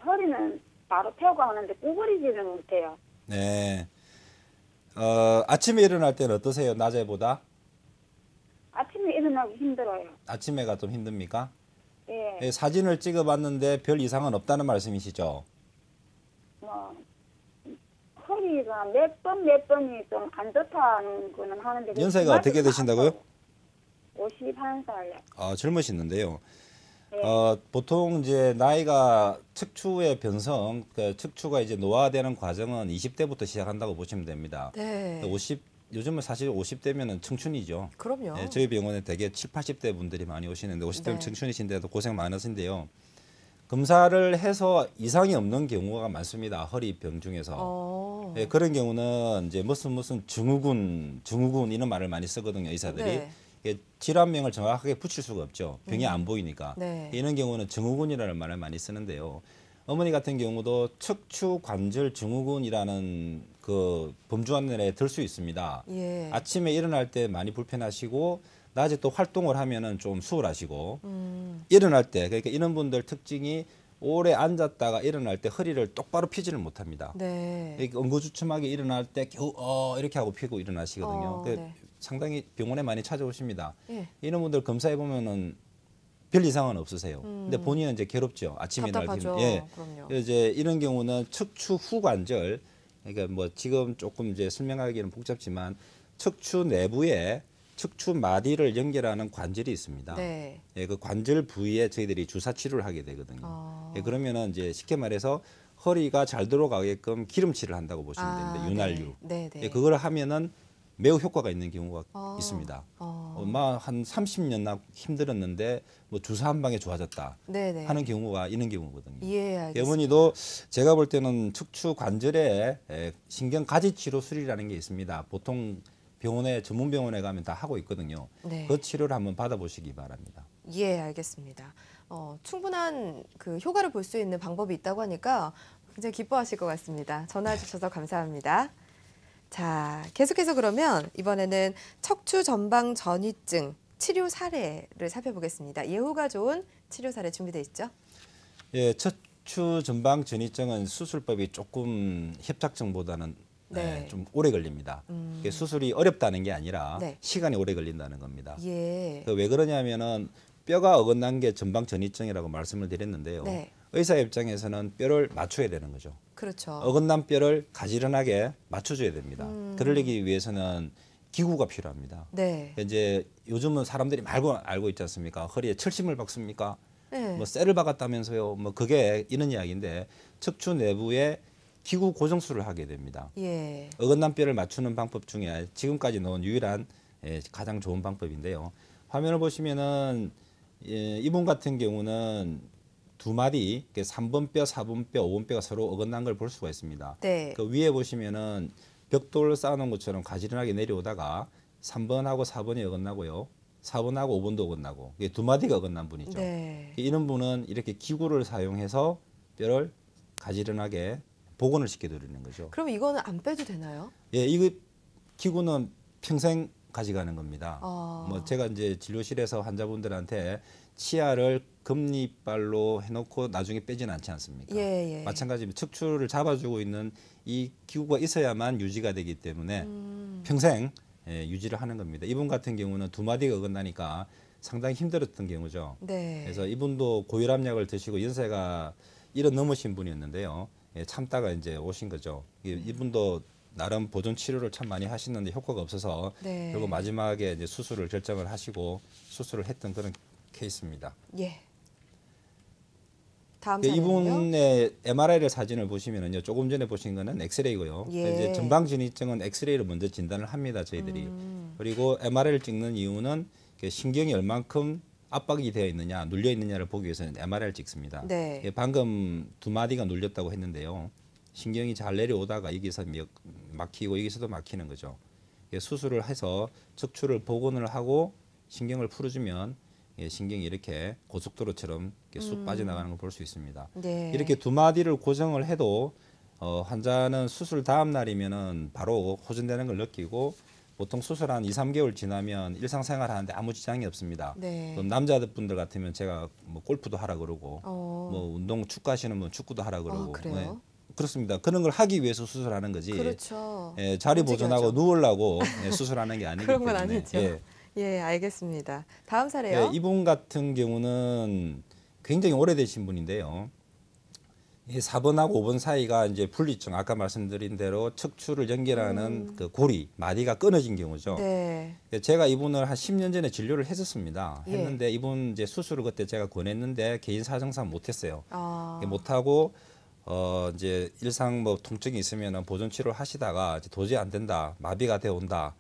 허리는 바로 펴고 하는데 구부리지는 못해요. 네. 아침에 일어날 때는 어떠세요? 낮에보다? 아침에 일어나기 힘들어요. 아침에가 좀 힘듭니까? 예. 예, 사진을 찍어봤는데 별 이상은 없다는 말씀이시죠? 허리가 몇 번이 좀 안 좋다는 거는 하는데. 연세가 어떻게 되신다고요? 51살요. 젊으시는데요. 네. 보통 이제 나이가 척추의 변성, 그 척추가 이제 노화되는 과정은 20대부터 시작한다고 보시면 됩니다. 네. 요즘은 사실 50대면은 청춘이죠. 그럼요. 네, 저희 병원에 대개 7, 80대 분들이 많이 오시는데 50대면 네. 청춘이신데도 고생 많으신데요. 검사를 해서 이상이 없는 경우가 많습니다. 허리병 중에서. 예, 그런 경우는 이제 무슨 증후군 이런 말을 많이 쓰거든요, 의사들이. 네. 이게 질환명을 정확하게 붙일 수가 없죠. 병이 안 보이니까. 네. 이런 경우는 증후군이라는 말을 많이 쓰는데요. 어머니 같은 경우도 척추 관절 증후군이라는 그 범주안에 들 수 있습니다. 예. 아침에 일어날 때 많이 불편하시고 낮에 또 활동을 하면은 좀 수월하시고 일어날 때 그러니까 이런 분들 특징이 오래 앉았다가 일어날 때 허리를 똑바로 펴지를 못합니다. 네. 이렇게 엉거주춤하게 일어날 때 겨우 이렇게 하고 펴고 일어나시거든요. 네. 상당히 병원에 많이 찾아오십니다. 예. 이런 분들 검사해 보면은 별 이상은 없으세요. 근데 본인은 이제 괴롭죠. 아침에 날 답답하죠. 예. 그럼요. 이제 이런 경우는 척추 후관절 그러니까 뭐 지금 조금 이제 설명하기는 복잡지만 척추 내부에 척추 마디를 연결하는 관절이 있습니다. 네. 예, 그 관절 부위에 저희들이 주사 치료를 하게 되거든요. 예, 그러면은 이제 쉽게 말해서 허리가 잘 들어가게끔 기름칠을 한다고 보시면 됩니다. 윤활유. 네. 네. 예, 그걸 하면은 매우 효과가 있는 경우가 있습니다. 한 30년 힘들었는데 뭐 주사 한 방에 좋아졌다 네. 하는 경우가 있는 경우거든요. 예, 알겠습니다. 어머니도 제가 볼 때는 척추 관절에 신경 가지 치료 수리라는 게 있습니다. 보통 병원에 전문 병원에 가면 다 하고 있거든요. 네. 그 치료를 한번 받아보시기 바랍니다. 예, 알겠습니다. 충분한 그 효과를 볼 수 있는 방법이 있다고 하니까 굉장히 기뻐하실 것 같습니다. 전화 주셔서 감사합니다. 자, 계속해서 그러면 이번에는 척추 전방 전이증 치료 사례를 살펴보겠습니다. 예후가 좋은 치료 사례 준비되어 있죠? 예, 척추 전방 전이증은 수술법이 조금 협착증보다는 네. 좀 오래 걸립니다. 이게 수술이 어렵다는 게 아니라 네. 시간이 오래 걸린다는 겁니다. 예. 왜 그러냐면은 뼈가 어긋난 게 전방 전이증이라고 말씀을 드렸는데요. 네. 의사 입장에서는 뼈를 맞춰야 되는 거죠. 그렇죠. 어긋난 뼈를 가지런하게 맞춰줘야 됩니다. 그러기 위해서는 기구가 필요합니다. 네. 이제 요즘은 사람들이 알고 있지 않습니까? 허리에 철심을 박습니까? 네. 뭐 쇠를 박았다면서요. 뭐 그게 이런 이야기인데 척추 내부에 기구 고정술을 하게 됩니다. 예. 어긋난 뼈를 맞추는 방법 중에 지금까지 넣은 유일한 가장 좋은 방법인데요. 화면을 보시면은 이분 같은 경우는 두 마디, 3번 뼈, 4번 뼈, 5번 뼈가 서로 어긋난 걸 볼 수가 있습니다. 네. 그 위에 보시면은 벽돌을 쌓아놓은 것처럼 가지런하게 내려오다가 3번하고 4번이 어긋나고요. 4번하고 5번도 어긋나고 이게 두 마디가 어긋난 분이죠. 네. 이런 분은 이렇게 기구를 사용해서 뼈를 가지런하게 복원을 시켜드리는 거죠. 그럼 이거는 안 빼도 되나요? 예, 이거 기구는 평생 가져가는 겁니다. 아. 뭐 제가 이제 진료실에서 환자분들한테 치아를 금리빨로 해놓고 나중에 빼지는 않지 않습니까? 예. 마찬가지로 척추를 잡아주고 있는 이 기구가 있어야만 유지가 되기 때문에 평생 유지를 하는 겁니다. 이분 같은 경우는 두 마디가 어긋나니까 상당히 힘들었던 경우죠. 네. 그래서 이분도 고혈압약을 드시고 연세가 70 넘으신 분이었는데요. 참다가 이제 오신 거죠. 이분도 나름 보존 치료를 참 많이 하시는데 효과가 없어서 네. 그리고 마지막에 이제 수술을 결정을 하시고 수술을 했던 그런 케이스입니다. 예. 다음 사례는요? 이분의 MRI 사진을 보시면은요, 조금 전에 보신 거는 엑스레이고요. 예. 이제 전방진입증은 엑스레이로 먼저 진단을 합니다, 저희들이. 그리고 MRI를 찍는 이유는 신경이 얼만큼 압박이 되어 있느냐, 눌려 있느냐를 보기 위해서는 MRI를 찍습니다. 네. 방금 두 마디가 눌렸다고 했는데요. 신경이 잘 내려오다가 여기서 막히고 여기서도 막히는 거죠. 수술을 해서 척추를 복원을 하고 신경을 풀어주면 신경이 이렇게 고속도로처럼 이렇게 쑥 빠져나가는 걸 볼 수 있습니다. 네. 이렇게 두 마디를 고정을 해도 환자는 수술 다음 날이면은 바로 호전되는 걸 느끼고 보통 수술 한 2, 3개월 지나면 일상생활 하는데 아무 지장이 없습니다. 네. 그럼 남자분들 같으면 제가 뭐 골프도 하라 그러고 뭐 운동 축구하시는 분 축구도 하라 그러고 그래요? 그렇습니다. 그런 걸 하기 위해서 수술하는 거지. 그렇죠. 자리 움직여야죠. 보존하고 누우려고 수술하는 게 아니기 그런 때문에. 건 아니죠. 예, 알겠습니다. 다음 사례요. 이분 같은 경우는 굉장히 오래되신 분인데요. 이 4번하고 5번 사이가 이제 분리증, 아까 말씀드린 대로 척추를 연결하는 그 고리, 마디가 끊어진 경우죠. 네. 제가 이분을 한 10년 전에 진료를 했었습니다. 예. 했는데 이분 이제 수술을 그때 제가 권했는데 개인 사정상 못했어요. 아. 못하고 이제 일상 뭐 통증이 있으면 보존 치료를 하시다가 이제 도저히 안 된다, 마비가 되어 온다.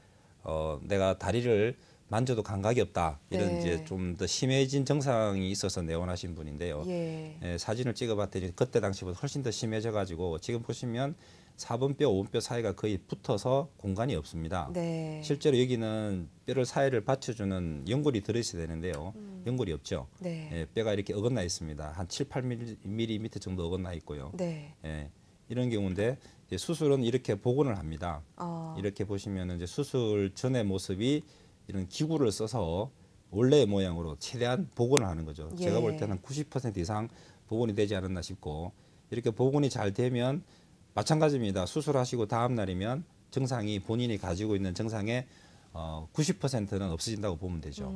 내가 다리를 만져도 감각이 없다. 이런 네. 이제 좀 더 심해진 증상이 있어서 내원하신 분인데요. 예. 사진을 찍어봤더니 그때 당시보다 훨씬 더 심해져가지고 지금 보시면 4번 뼈, 5번 뼈 사이가 거의 붙어서 공간이 없습니다. 네. 실제로 여기는 뼈를 사이를 받쳐주는 연골이 들어있어야 되는데요. 연골이 없죠. 네. 뼈가 이렇게 어긋나 있습니다. 한 7, 8mm 정도 어긋나 있고요. 네. 이런 경우인데 이제 수술은 이렇게 복원을 합니다. 이렇게 보시면 이제 수술 전의 모습이 이런 기구를 써서 원래의 모양으로 최대한 복원을 하는 거죠. 예. 제가 볼 때는 90% 이상 복원이 되지 않았나 싶고 이렇게 복원이 잘 되면 마찬가지입니다. 수술하시고 다음 날이면 증상이 본인이 가지고 있는 증상의 90%는 없어진다고 보면 되죠.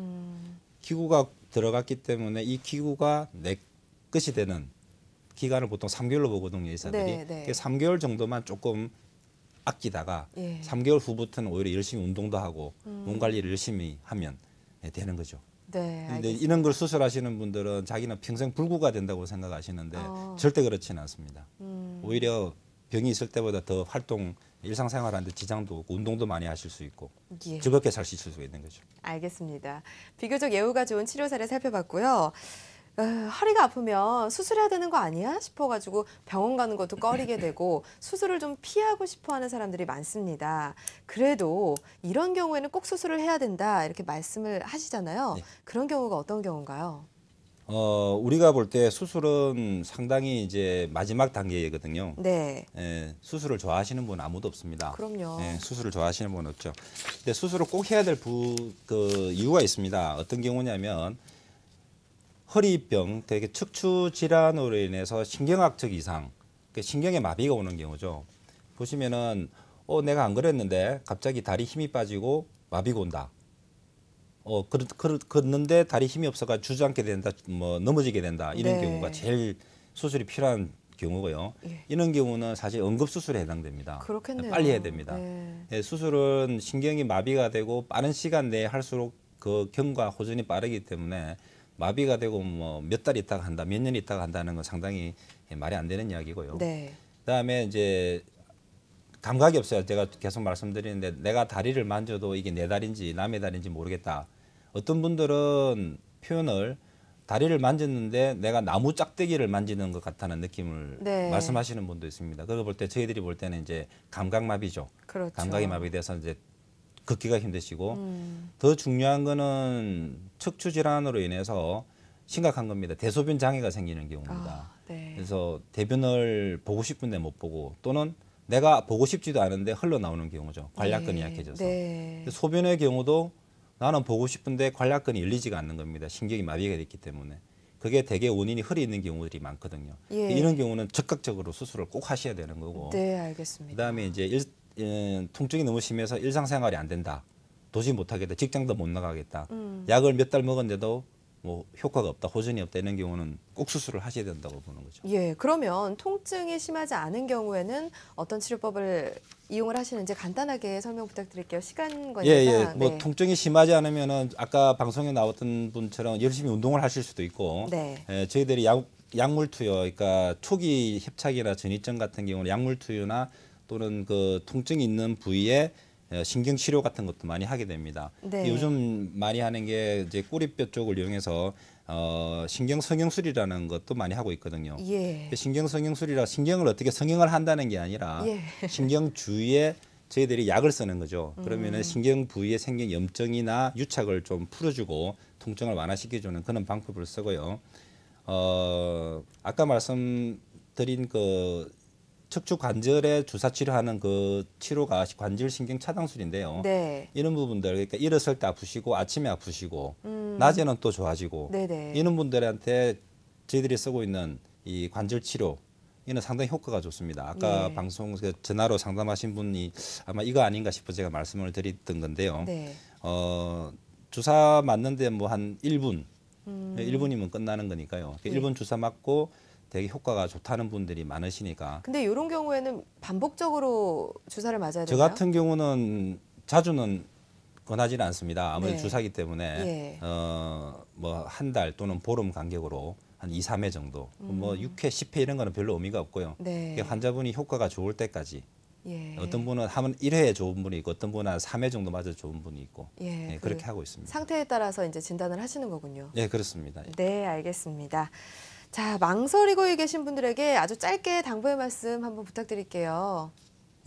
기구가 들어갔기 때문에 이 기구가 내 것이 되는 기간을 보통 3개월로 보거든요, 의사들이. 네, 네. 3개월 정도만 조금 아끼다가 예. 3개월 후부터는 오히려 열심히 운동도 하고 몸 관리를 열심히 하면 되는 거죠. 네. 근데 알겠습니다. 이런 걸 수술하시는 분들은 자기는 평생 불구가 된다고 생각하시는데 절대 그렇지는 않습니다. 오히려 병이 있을 때보다 더 활동, 일상생활하는데 지장도 없고 운동도 많이 하실 수 있고 예. 즐겁게 살 수 있을 수 있는 거죠. 알겠습니다. 비교적 예후가 좋은 치료 사례 살펴봤고요. 허리가 아프면 수술해야 되는 거 아니야 싶어가지고 병원 가는 것도 꺼리게 되고 수술을 좀 피하고 싶어하는 사람들이 많습니다. 그래도 이런 경우에는 꼭 수술을 해야 된다 이렇게 말씀을 하시잖아요. 네. 그런 경우가 어떤 경우인가요? 우리가 볼 때 수술은 상당히 이제 마지막 단계거든요. 네, 수술을 좋아하시는 분은 아무도 없습니다. 그럼요. 수술을 좋아하시는 분은 없죠. 근데 수술을 꼭 해야 될 그 이유가 있습니다. 어떤 경우냐면 허리병, 되게 척추 질환으로 인해서 신경학적 이상, 신경에 마비가 오는 경우죠. 보시면은 내가 안 그랬는데 갑자기 다리 힘이 빠지고 마비가 온다. 걷는데 다리 힘이 없어가 주저앉게 된다, 뭐 넘어지게 된다. 이런 네. 경우가 제일 수술이 필요한 경우고요. 예. 이런 경우는 사실 응급 수술에 해당됩니다. 그렇겠네요. 빨리 해야 됩니다. 네. 수술은 신경이 마비가 되고 빠른 시간 내에 할수록 그 경과 호전이 빠르기 때문에 마비가 되고 뭐 몇 달 있다가 한다, 몇 년 있다가 한다는 건 상당히 말이 안 되는 이야기고요. 네. 그다음에 이제 감각이 없어요. 제가 계속 말씀드리는데 내가 다리를 만져도 이게 내 다리인지 남의 다리인지 모르겠다. 어떤 분들은 표현을 다리를 만졌는데 내가 나무 짝대기를 만지는 것 같다는 느낌을 네. 말씀하시는 분도 있습니다. 그거 볼 때 저희들이 볼 때는 이제 감각마비죠. 그렇죠. 감각이 마비돼서 이제 걷기가 힘드시고 더 중요한 거는 척추 질환으로 인해서 심각한 겁니다. 대소변 장애가 생기는 경우입니다. 네. 그래서 대변을 보고 싶은데 못 보고 또는 내가 보고 싶지도 않은데 흘러나오는 경우죠. 관략근이 네. 약해져서. 네. 소변의 경우도 나는 보고 싶은데 관략근이 열리지가 않는 겁니다. 신경이 마비가 됐기 때문에. 그게 대개 원인이 허리 있는 경우들이 많거든요. 예. 이런 경우는 적극적으로 수술을 꼭 하셔야 되는 거고. 네, 알겠습니다. 그다음에 이제 통증이 너무 심해서 일상생활이 안 된다. 도저히 못하겠다. 직장도 못 나가겠다. 약을 몇 달 먹었는데도 뭐 효과가 없다, 호전이 없다 이런 경우는 꼭 수술을 하셔야 된다고 보는 거죠. 예, 그러면 통증이 심하지 않은 경우에는 어떤 치료법을 이용을 하시는지 간단하게 설명 부탁드릴게요. 시간 관계상. 뭐 네. 통증이 심하지 않으면은 아까 방송에 나왔던 분처럼 열심히 운동을 하실 수도 있고, 네. 저희들이 약물 투여, 그러니까 초기 협착이나 전이증 같은 경우는 약물 투여나 또는 그 통증이 있는 부위에 신경 치료 같은 것도 많이 하게 됩니다. 네. 요즘 많이 하는 게 이제 꼬리뼈 쪽을 이용해서 신경 성형술이라는 것도 많이 하고 있거든요. 예. 신경 성형술이라 신경을 어떻게 성형을 한다는 게 아니라 예. 신경 주위에 저희들이 약을 쓰는 거죠. 그러면은 신경 부위에 생긴 염증이나 유착을 좀 풀어주고 통증을 완화시켜주는 그런 방법을 쓰고요. 아까 말씀드린 그 척추 관절에 주사 치료하는 그 치료가 관절 신경 차단술인데요. 네. 이런 부분들, 그러니까 일어설 때 아프시고 아침에 아프시고 낮에는 또 좋아지고 네네. 이런 분들한테 저희들이 쓰고 있는 이 관절 치료 이는 상당히 효과가 좋습니다. 아까 예. 방송 전화로 상담하신 분이 아마 이거 아닌가 싶어 제가 말씀을 드렸던 건데요. 네. 주사 맞는데 뭐 한 1분, 1분이면 끝나는 거니까요. 1분 주사 맞고 되게 효과가 좋다는 분들이 많으시니까 근데 이런 경우에는 반복적으로 주사를 맞아야 저 되나요? 같은 경우는 자주는 권하지는 않습니다. 아무래도 네. 주사기 때문에 예. 뭐 한 달 또는 보름 간격으로 한 2, 3회 정도 뭐 6회, 10회 이런 거는 별로 의미가 없고요. 네. 이게 환자분이 효과가 좋을 때까지 예. 어떤 분은 하면 1회에 좋은 분이 있고 어떤 분은 한 3회 정도 맞아 좋은 분이 있고 예, 예, 그렇게 하고 있습니다. 상태에 따라서 이제 진단을 하시는 거군요. 예, 그렇습니다. 네, 알겠습니다. 자, 망설이고 계신 분들에게 아주 짧게 당부의 말씀 한번 부탁드릴게요.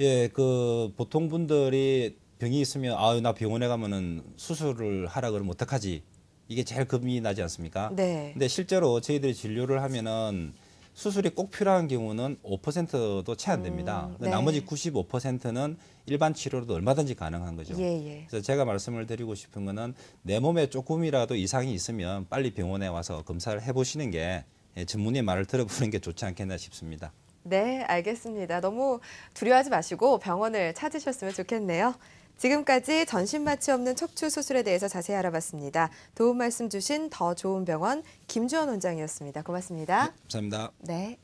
예, 그 보통 분들이 병이 있으면 아, 나 병원에 가면은 수술을 하라 그러면 어떡하지? 이게 제일 겁이 나지 않습니까? 네. 근데 실제로 저희들이 진료를 하면은 수술이 꼭 필요한 경우는 5%도 채 안 됩니다. 네. 나머지 95%는 일반 치료로도 얼마든지 가능한 거죠. 예, 예. 그래서 제가 말씀을 드리고 싶은 거는 내 몸에 조금이라도 이상이 있으면 빨리 병원에 와서 검사를 해보시는 게 전문의 말을 들어보는 게 좋지 않겠나 싶습니다. 네, 알겠습니다. 너무 두려워하지 마시고 병원을 찾으셨으면 좋겠네요. 지금까지 전신마취 없는 척추 수술에 대해서 자세히 알아봤습니다. 도움 말씀 주신 더 좋은 병원 김주원 원장이었습니다. 고맙습니다. 감사합니다. 네.